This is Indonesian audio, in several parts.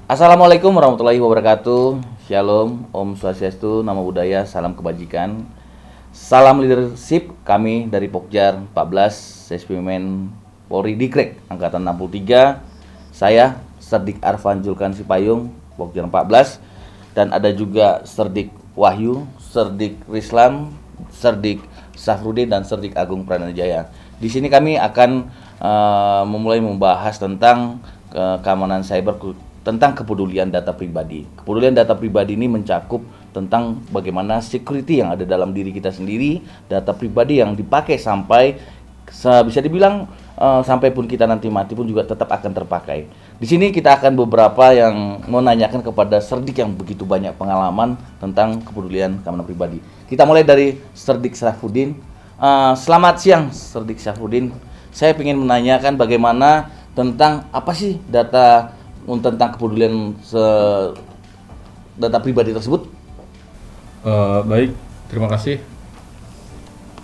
Assalamualaikum warahmatullahi wabarakatuh. Shalom, Om Swastiastu, Namo Buddhaya, salam kebajikan. Salam leadership kami dari Pokjar 14, Resimen Polri Dikrek Angkatan 63. Saya Serdik Arfan Julkan Sipayung, Pokjar 14, dan ada juga Serdik Wahyu, Serdik Rislam, Serdik Safrudin, dan Serdik Agung Pranajaya. Di sini kami akan memulai membahas tentang keamanan cyber, tentang kepedulian data pribadi. Kepedulian data pribadi ini mencakup tentang bagaimana security yang ada dalam diri kita sendiri, data pribadi yang dipakai sampai bisa dibilang sampai pun kita nanti mati pun juga tetap akan terpakai. Di sini kita akan beberapa yang menanyakan kepada Serdik yang begitu banyak pengalaman tentang kepedulian keamanan pribadi. Kita mulai dari Serdik Safrudin. Selamat siang Serdik Safrudin. Saya ingin menanyakan bagaimana tentang apa sih data tentang kepedulian data pribadi tersebut. Baik, terima kasih.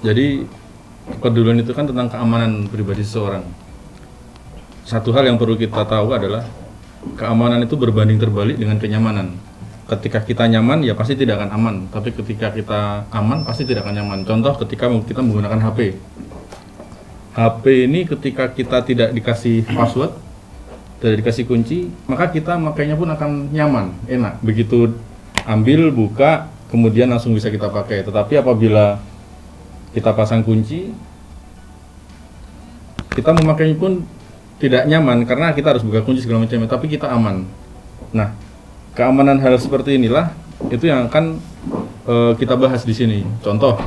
Jadi kepedulian itu kan tentang keamanan pribadi seseorang. Satu hal yang perlu kita tahu adalah keamanan itu berbanding terbalik dengan kenyamanan. Ketika kita nyaman ya pasti tidak akan aman, tapi ketika kita aman pasti tidak akan nyaman. Contoh ketika kita menggunakan HP. HP ini ketika kita tidak dikasih password, tidak dikasih kunci, maka kita makainya pun akan nyaman, enak. Begitu ambil, buka, kemudian langsung bisa kita pakai. Tetapi apabila kita pasang kunci, kita memakainya pun tidak nyaman karena kita harus buka kunci segala macam, tapi kita aman. Nah, keamanan hal seperti inilah itu yang akan kita bahas di sini. Contoh,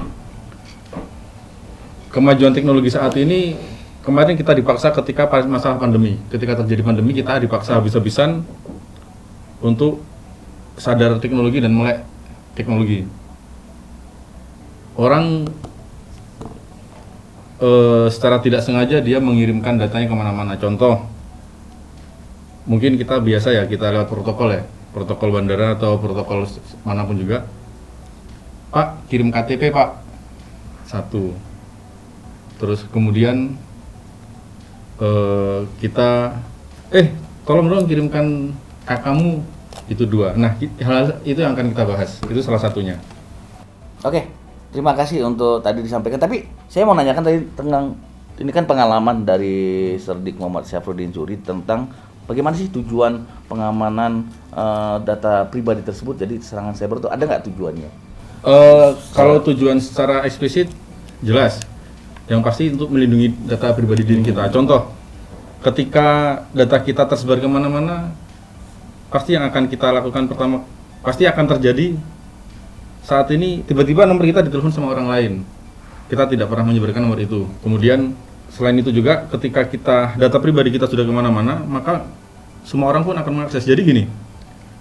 kemajuan teknologi saat ini. Kemarin kita dipaksa ketika masalah pandemi. Ketika terjadi pandemi, kita dipaksa habis-habisan untuk sadar teknologi dan melek teknologi. Orang secara tidak sengaja dia mengirimkan datanya kemana-mana. Contoh, mungkin kita biasa ya, kita lewat protokol ya, protokol bandara atau protokol manapun juga. Pak, kirim KTP Pak. Satu. Terus kemudian kita tolong dong kirimkan kakakmu, itu dua. Nah, hal itu yang akan kita bahas, itu salah satunya. Oke, terima kasih untuk tadi disampaikan. Tapi saya mau nanyakan tadi tentang ini kan pengalaman dari Serdik Muhammad Syafruddin Suri tentang bagaimana sih tujuan pengamanan data pribadi tersebut. Jadi serangan cyber itu ada nggak tujuannya? Kalau tujuan secara eksplisit jelas. Yang pasti untuk melindungi data pribadi diri kita. Contoh, ketika data kita tersebar kemana-mana, pasti yang akan kita lakukan pertama, pasti akan terjadi saat ini tiba-tiba nomor kita ditelepon sama orang lain. Kita tidak pernah menyebarkan nomor itu. Kemudian selain itu juga, ketika data pribadi kita sudah kemana-mana, maka semua orang pun akan mengakses. Jadi gini,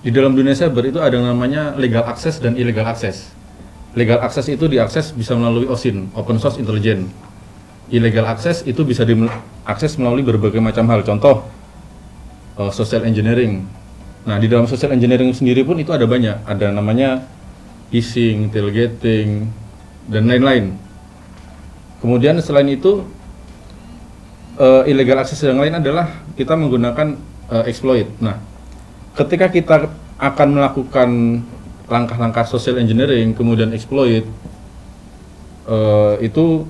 di dalam dunia cyber itu ada yang namanya legal access dan illegal access. Legal access itu diakses bisa melalui OSINT, Open Source Intelligence. Illegal access itu bisa diakses melalui berbagai macam hal. Contoh, social engineering. Nah, di dalam social engineering sendiri pun itu ada banyak. Ada namanya phishing, tailgating, dan lain-lain. Kemudian selain itu, illegal access yang lain adalah kita menggunakan exploit. Nah, ketika kita akan melakukan langkah-langkah social engineering, kemudian exploit, itu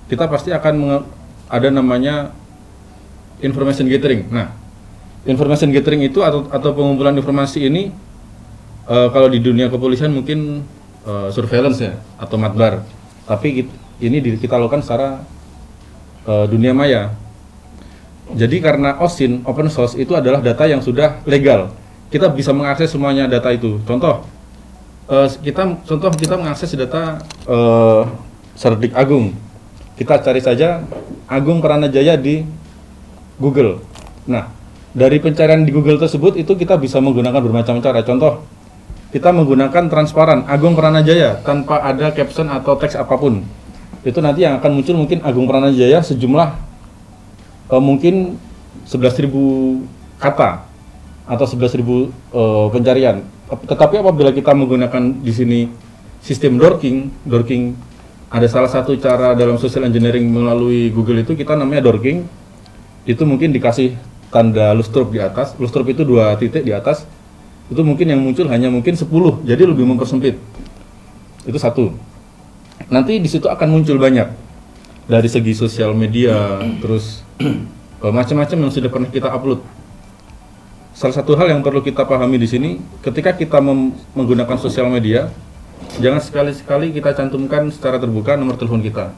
kita pasti akan ada namanya information gathering. Nah, information gathering itu atau pengumpulan informasi ini kalau di dunia kepolisian mungkin surveillance ya atau matbar. Tapi ini kita lakukan secara dunia maya. Jadi karena OSINT, open source, itu adalah data yang sudah legal. Kita bisa mengakses semuanya data itu. Contoh, kita mengakses data Serdik Agung. Kita cari saja Agung Pranajaya di Google. Nah, dari pencarian di Google tersebut itu kita bisa menggunakan bermacam cara. Contoh, kita menggunakan transparan Agung Pranajaya tanpa ada caption atau teks apapun. Itu nanti yang akan muncul mungkin Agung Pranajaya sejumlah mungkin 11.000 kata atau 11.000 pencarian. Tetapi apabila kita menggunakan di sini sistem dorking ada salah satu cara dalam social engineering melalui Google itu kita namanya dorking. Itu mungkin dikasih tanda lustrup di atas. Lustrup itu 2 titik di atas. Itu mungkin yang muncul hanya mungkin 10, jadi lebih mempersempit. Itu satu. Nanti di situ akan muncul banyak dari segi sosial media, terus macam-macam yang sudah pernah kita upload. Salah satu hal yang perlu kita pahami di sini, ketika kita menggunakan sosial media, jangan sekali-sekali kita cantumkan secara terbuka nomor telepon kita,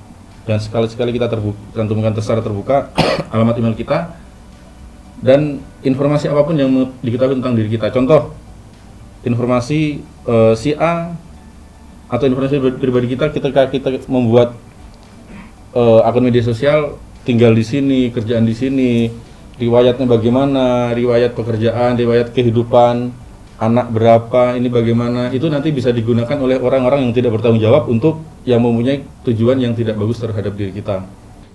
dan sekali-sekali kita cantumkan secara terbuka alamat email kita dan informasi apapun yang diketahui tentang diri kita. Contoh, informasi si A atau informasi pribadi kita ketika kita membuat akun media sosial, tinggal di sini, kerjaan di sini, riwayatnya bagaimana, riwayat pekerjaan, riwayat kehidupan, anak berapa, ini bagaimana, itu nanti bisa digunakan oleh orang-orang yang tidak bertanggung jawab untuk yang mempunyai tujuan yang tidak bagus terhadap diri kita.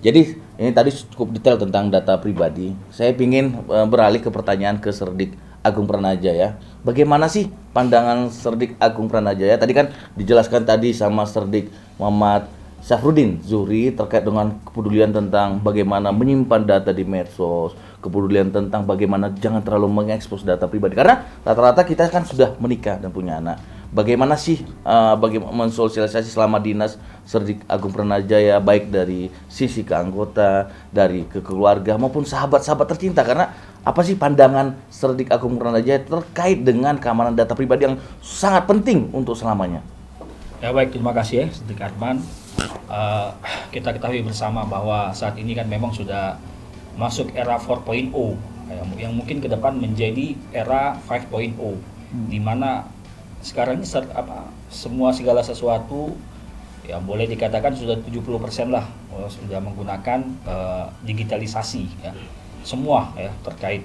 Jadi ini tadi cukup detail tentang data pribadi. Saya ingin beralih ke pertanyaan ke Serdik Agung Pranajaya. Bagaimana sih pandangan Serdik Agung Pranajaya? Tadi kan dijelaskan tadi sama Serdik Muhammad Syafruddin Zuhri terkait dengan kepedulian tentang bagaimana menyimpan data di medsos, kepedulian tentang bagaimana jangan terlalu mengekspos data pribadi. Karena rata-rata kita kan sudah menikah dan punya anak. Bagaimana sih bagaimana mensosialisasi selama dinas Serdik Agung Pranajaya, baik dari sisi keanggota, dari keluarga maupun sahabat-sahabat tercinta, karena apa sih pandangan Serdik Agung Pranajaya terkait dengan keamanan data pribadi yang sangat penting untuk selamanya? Ya baik, terima kasih ya Serdik Arman. Kita ketahui bersama bahwa saat ini kan memang sudah masuk era 4.0 yang mungkin ke depan menjadi era 5.0, di mana sekarang ini semua segala sesuatu ya boleh dikatakan sudah 70% lah sudah menggunakan digitalisasi ya. Semua ya terkait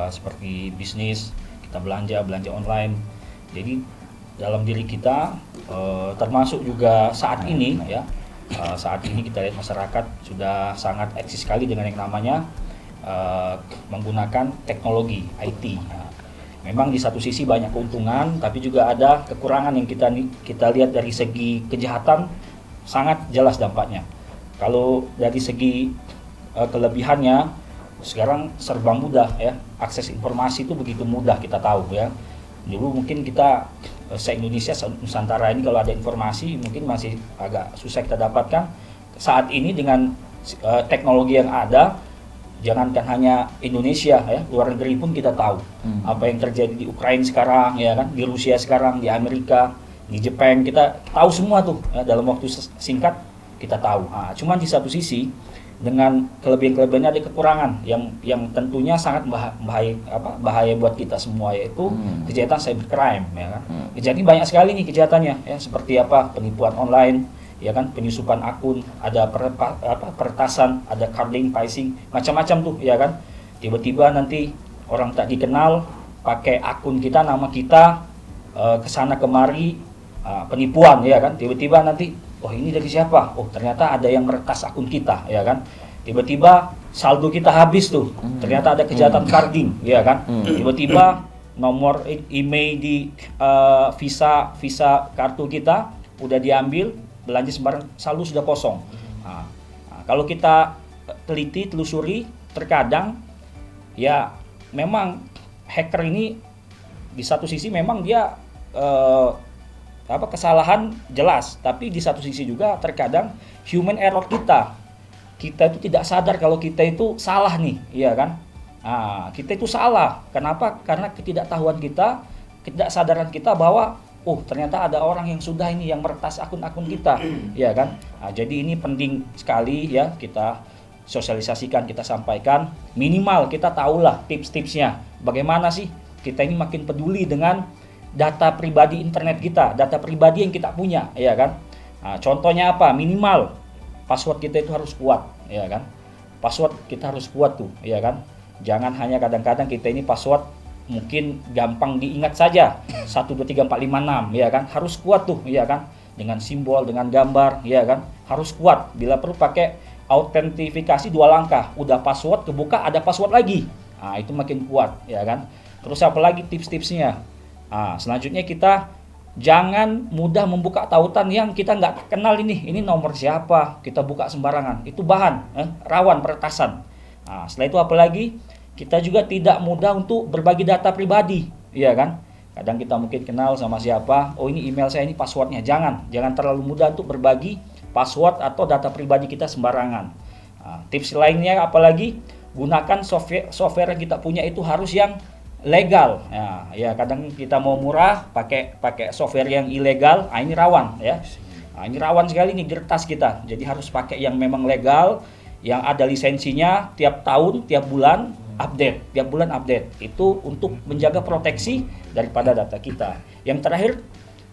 seperti bisnis, kita belanja online. Jadi dalam diri kita termasuk juga saat ini ya, saat ini kita lihat masyarakat sudah sangat eksis sekali dengan yang namanya menggunakan teknologi IT. Memang di satu sisi banyak keuntungan, tapi juga ada kekurangan yang kita lihat dari segi kejahatan sangat jelas dampaknya. Kalau dari segi kelebihannya, sekarang serba mudah ya, akses informasi itu begitu mudah, kita tahu ya. Dulu mungkin kita se-Indonesia, Nusantara ini kalau ada informasi mungkin masih agak susah kita dapatkan. Saat ini dengan teknologi yang ada, jangankan hanya Indonesia ya, luar negeri pun kita tahu apa yang terjadi di Ukraina sekarang ya kan, di Rusia sekarang, di Amerika, di Jepang, kita tahu semua tuh ya, dalam waktu singkat kita tahu. Cuman di satu sisi dengan kelebihan-kelebihannya ada kekurangan yang tentunya sangat bahaya buat kita semua, yaitu kejahatan cybercrime ya kan. Jadi banyak sekali nih kejahatannya ya, seperti penipuan online ya kan, penyusupan akun, ada peretasan, ada carding, phishing, macam-macam tuh ya kan. Tiba-tiba nanti orang tak dikenal pakai akun kita, nama kita, kesana kemari, penipuan ya kan. Tiba-tiba nanti, oh ini dari siapa? Oh ternyata ada yang meretas akun kita ya kan. Tiba-tiba saldo kita habis tuh, ternyata ada kejahatan carding ya kan. Tiba-tiba nomor email di visa kartu kita udah diambil, belanja sembarang, saldo sudah kosong. Kalau kita telusuri, terkadang ya memang hacker ini di satu sisi memang dia kesalahan jelas, tapi di satu sisi juga terkadang human error kita itu tidak sadar kalau kita itu salah nih, iya kan? Kita itu salah. Kenapa? Karena ketidaktahuan kita, ketidaksadaran kita bahwa ternyata ada orang yang sudah ini yang meretas akun-akun kita, ya kan? Jadi ini penting sekali ya, kita sosialisasikan, kita sampaikan, minimal kita tahulah tips-tipsnya. Bagaimana sih kita ini makin peduli dengan data pribadi internet kita, data pribadi yang kita punya, ya kan? Contohnya apa? Minimal password kita itu harus kuat, ya kan? Password kita harus kuat tuh, ya kan? Jangan hanya kadang-kadang kita ini password mungkin gampang diingat saja 1 2 3 4 5 6 ya kan, harus kuat tuh ya kan, dengan simbol, dengan gambar ya kan, harus kuat. Bila perlu pakai autentifikasi 2 langkah, udah password kebuka ada password lagi, itu makin kuat ya kan. Terus apa lagi tips-tipsnya? Selanjutnya kita jangan mudah membuka tautan yang kita nggak kenal, ini nomor siapa, kita buka sembarangan, itu bahan rawan peretasan. Setelah itu apa lagi? kita juga tidak mudah untuk berbagi data pribadi, ya kan? Kadang kita mungkin kenal sama siapa, oh ini email saya, ini passwordnya. Jangan terlalu mudah untuk berbagi password atau data pribadi kita sembarangan. Nah, tips lainnya apalagi gunakan software yang kita punya itu harus yang legal. Ya kadang kita mau murah pakai software yang ilegal, ini rawan ya. Ini rawan sekali nih di tas kita. Jadi harus pakai yang memang legal, yang ada lisensinya tiap tahun, tiap bulan update. Itu untuk menjaga proteksi daripada data kita. Yang terakhir,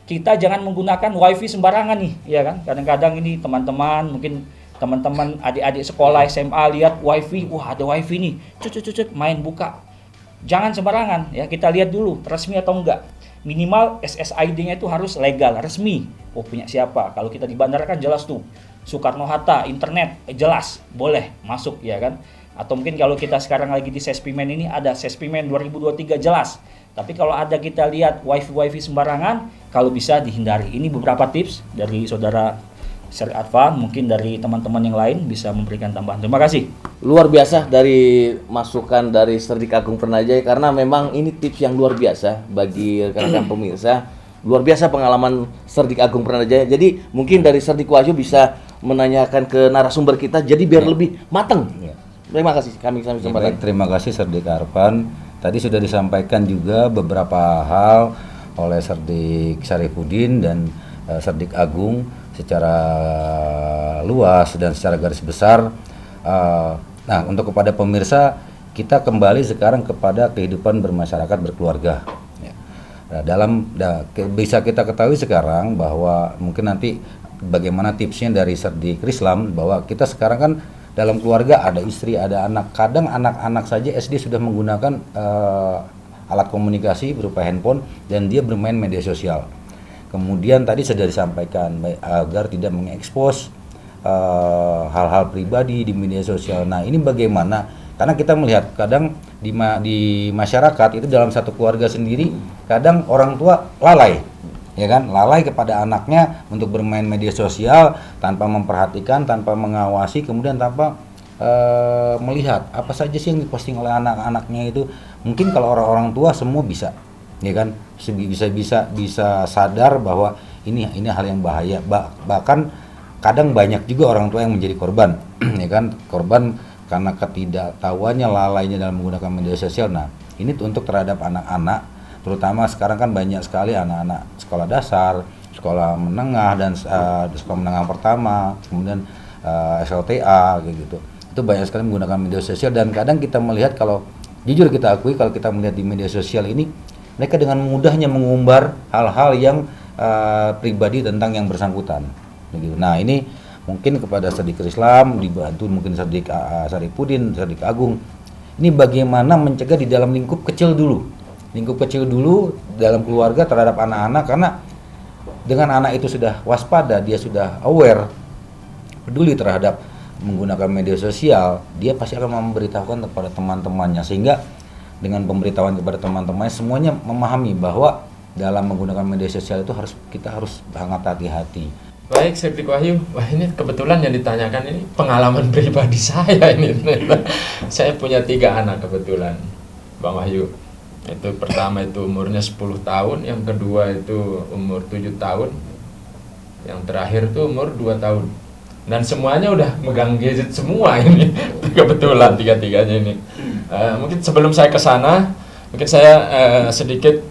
kita jangan menggunakan wifi sembarangan nih, ya kan? Kadang-kadang ini teman-teman, mungkin teman-teman adik-adik sekolah SMA lihat wifi, wah ada wifi nih, main buka. Jangan sembarangan ya, kita lihat dulu resmi atau enggak. Minimal SSID-nya itu harus legal, resmi. Oh punya siapa? Kalau kita di bandara kan jelas tuh. Soekarno-Hatta, internet, jelas, boleh masuk ya kan. Atau mungkin kalau kita sekarang lagi di Sespimen ini ada Sespimen 2023 jelas. Tapi kalau ada kita lihat wifi sembarangan, kalau bisa dihindari. Ini beberapa tips dari saudara Seri Advan, mungkin dari teman-teman yang lain bisa memberikan tambahan. Terima kasih. Luar biasa dari masukan dari Serdik Agung Pranajaya, karena memang ini tips yang luar biasa bagi rekan-rekan pemirsa. Luar biasa pengalaman Serdik Agung Pranajaya. Jadi mungkin dari Serdik Wahyu bisa menanyakan ke narasumber kita, jadi biar lebih matang. Terima kasih kami Baik, terima kasih Serdik Arfan. Tadi sudah disampaikan juga beberapa hal oleh Serdik Syarifuddin dan Serdik Agung secara luas dan secara garis besar. Nah, untuk kepada pemirsa, kita kembali sekarang kepada kehidupan bermasyarakat berkeluarga. Bisa kita ketahui sekarang bahwa mungkin nanti bagaimana tipsnya dari Serdik Rislam, bahwa kita sekarang kan dalam keluarga ada istri, ada anak. Kadang anak-anak saja SD sudah menggunakan alat komunikasi berupa handphone dan dia bermain media sosial. Kemudian tadi sudah disampaikan agar tidak mengekspos hal-hal pribadi di media sosial. Nah ini bagaimana? Karena kita melihat kadang di masyarakat itu dalam satu keluarga sendiri kadang orang tua lalai, ya kan? Lalai kepada anaknya untuk bermain media sosial tanpa memperhatikan, tanpa mengawasi, kemudian tanpa melihat apa saja sih yang diposting oleh anak-anaknya itu. Mungkin kalau orang-orang tua semua bisa, ya kan, bisa sadar bahwa ini hal yang bahaya. Bahkan kadang banyak juga orang tua yang menjadi korban, ya kan, korban karena ketidaktahuannya, lalainya dalam menggunakan media sosial. Nah ini untuk terhadap anak-anak, terutama sekarang kan banyak sekali anak-anak sekolah dasar, sekolah menengah dan sekolah menengah pertama, kemudian SLTA kayak gitu. Itu banyak sekali menggunakan media sosial, dan kadang kita melihat, kalau jujur kita akui, kalau kita melihat di media sosial ini mereka dengan mudahnya mengumbar hal-hal yang pribadi tentang yang bersangkutan. Begitu. Nah ini mungkin kepada Serdik Rislam, dibantu mungkin Serdik Syarifuddin, Serdik Agung, ini bagaimana mencegah di dalam lingkup kecil dulu dalam keluarga terhadap anak-anak. Karena dengan anak itu sudah waspada, dia sudah aware, peduli terhadap menggunakan media sosial, dia pasti akan memberitahukan kepada teman-temannya, sehingga dengan pemberitahuan kepada teman-temannya semuanya memahami bahwa dalam menggunakan media sosial itu kita harus sangat hati-hati. Baik, Serdik Wahyu. Wah, ini kebetulan yang ditanyakan ini pengalaman pribadi saya ini. Saya punya 3 anak kebetulan, Bang Wahyu. Itu pertama itu umurnya 10 tahun, yang kedua itu umur 7 tahun, yang terakhir itu umur 2 tahun. Dan semuanya udah megang gadget semua ini. Kebetulan 3-tiganya ini. Mungkin sebelum saya ke sana, mungkin saya sedikit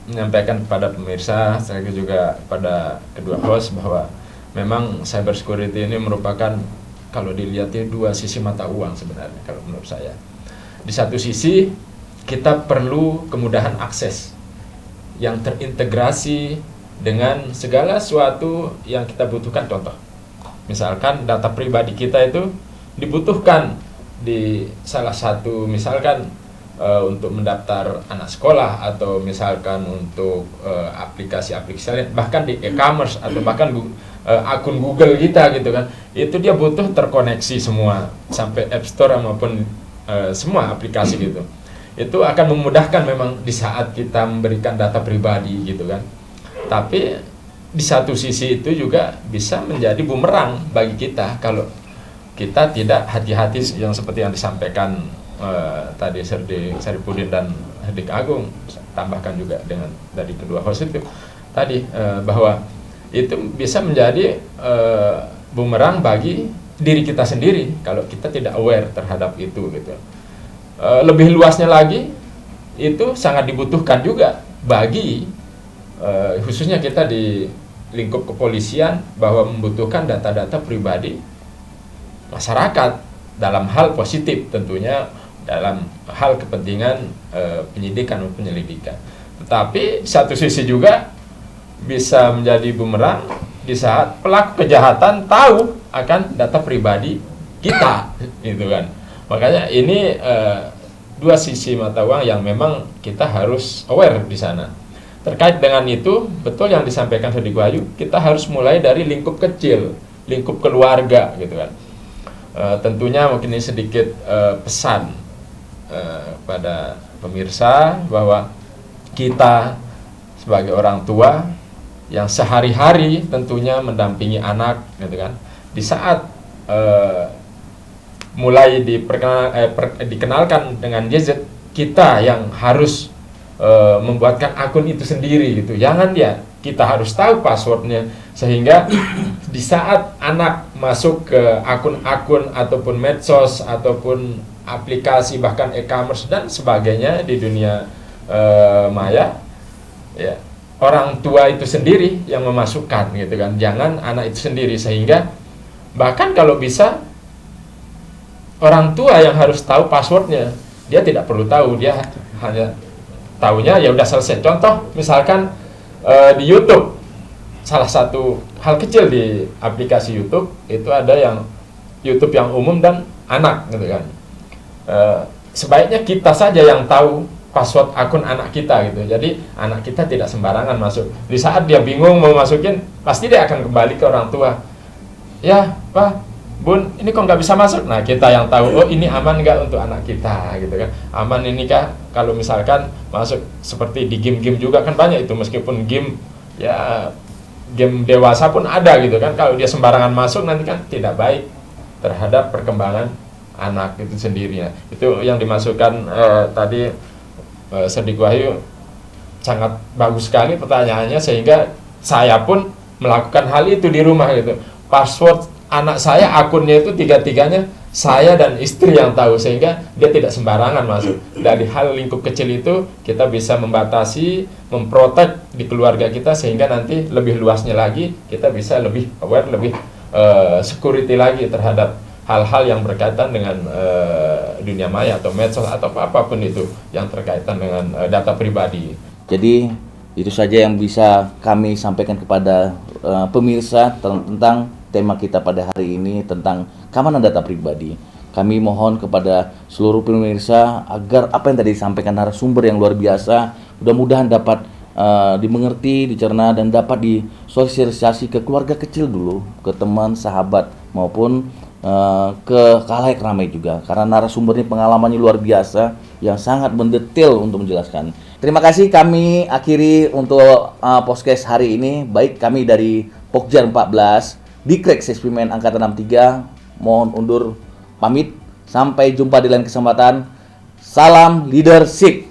menyampaikan kepada pemirsa, saya juga kepada kedua host, bahwa memang cyber security ini merupakan, kalau dilihat itu 2 sisi mata uang sebenarnya kalau menurut saya. Di satu sisi kita perlu kemudahan akses yang terintegrasi dengan segala sesuatu yang kita butuhkan. Contoh, misalkan data pribadi kita itu dibutuhkan di salah satu, misalkan untuk mendaftar anak sekolah, atau misalkan untuk aplikasi-aplikasi lain, bahkan di e-commerce, atau bahkan akun Google kita gitu kan, itu dia butuh terkoneksi semua sampai App Store maupun semua aplikasi gitu. Itu akan memudahkan memang di saat kita memberikan data pribadi gitu kan. Tapi di satu sisi itu juga bisa menjadi bumerang bagi kita kalau kita tidak hati-hati yang seperti yang disampaikan tadi Serdi Saripudin dan Hadik Agung, tambahkan juga dengan dari kedua host itu tadi, bahwa itu bisa menjadi bumerang bagi diri kita sendiri kalau kita tidak aware terhadap itu gitu. Lebih luasnya lagi, itu sangat dibutuhkan juga bagi khususnya kita di lingkup kepolisian, bahwa membutuhkan data-data pribadi masyarakat dalam hal positif, tentunya dalam hal kepentingan penyidikan maupun penyelidikan. Tetapi satu sisi juga bisa menjadi bumerang di saat pelaku kejahatan tahu akan data pribadi kita, gitu kan. Makanya ini dua sisi mata uang yang memang kita harus aware di sana. Terkait dengan itu, betul yang disampaikan Hadik Wahyu, kita harus mulai dari lingkup kecil, lingkup keluarga, gitu kan. Tentunya mungkin ini sedikit pesan pada pemirsa, bahwa kita sebagai orang tua yang sehari-hari tentunya mendampingi anak, gitu kan, di saat mulai dikenalkan dengan gadget, kita yang harus membuatkan akun itu sendiri gitu. Jangan ya, kita harus tahu passwordnya, sehingga di saat anak masuk ke akun-akun ataupun medsos ataupun aplikasi bahkan e-commerce dan sebagainya di dunia maya, ya orang tua itu sendiri yang memasukkan, gitu kan. Jangan anak itu sendiri, sehingga bahkan kalau bisa orang tua yang harus tahu passwordnya. Dia tidak perlu tahu, dia hanya tahunya ya udah selesai. Contoh misalkan di YouTube, salah satu hal kecil di aplikasi YouTube itu ada yang YouTube yang umum dan anak, gitu kan. Sebaiknya kita saja yang tahu password akun anak kita, gitu. Jadi anak kita tidak sembarangan masuk. Di saat dia bingung mau masukin, pasti dia akan kembali ke orang tua. Ya, Pak, Bun, ini kok nggak bisa masuk? Nah, kita yang tahu, oh ini aman nggak untuk anak kita, gitu kan. Aman ini kah? Kalau misalkan masuk seperti di game-game juga kan banyak itu, meskipun game, ya game dewasa pun ada, gitu kan. Kalau dia sembarangan masuk nanti kan tidak baik terhadap perkembangan anak itu sendiri. Ya. Itu yang dimasukkan tadi Hadik Wahyu, sangat bagus sekali pertanyaannya, sehingga saya pun melakukan hal itu di rumah, gitu. Password anak saya, akunnya itu tiga-tiganya saya dan istri yang tahu, sehingga dia tidak sembarangan masuk. Dari hal lingkup kecil itu kita bisa membatasi, memprotek di keluarga kita, sehingga nanti lebih luasnya lagi kita bisa lebih aware, lebih security lagi terhadap hal-hal yang berkaitan dengan dunia maya atau medsos atau apapun itu yang terkaitan dengan data pribadi. Jadi itu saja yang bisa kami sampaikan kepada pemirsa tentang tema kita pada hari ini, tentang keamanan data pribadi. Kami mohon kepada seluruh pemirsa agar apa yang tadi disampaikan narasumber yang luar biasa, mudah-mudahan dapat dimengerti, dicerna, dan dapat disosialisasi ke keluarga kecil dulu, ke teman, sahabat, maupun ke khalayak ramai juga. Karena narasumbernya pengalamannya luar biasa, yang sangat mendetail untuk menjelaskan. Terima kasih, kami akhiri untuk podcast hari ini. Baik, kami dari Pokjar 14 di Krek Sespimen Angkatan 63 mohon undur pamit. Sampai jumpa di lain kesempatan. Salam leadership.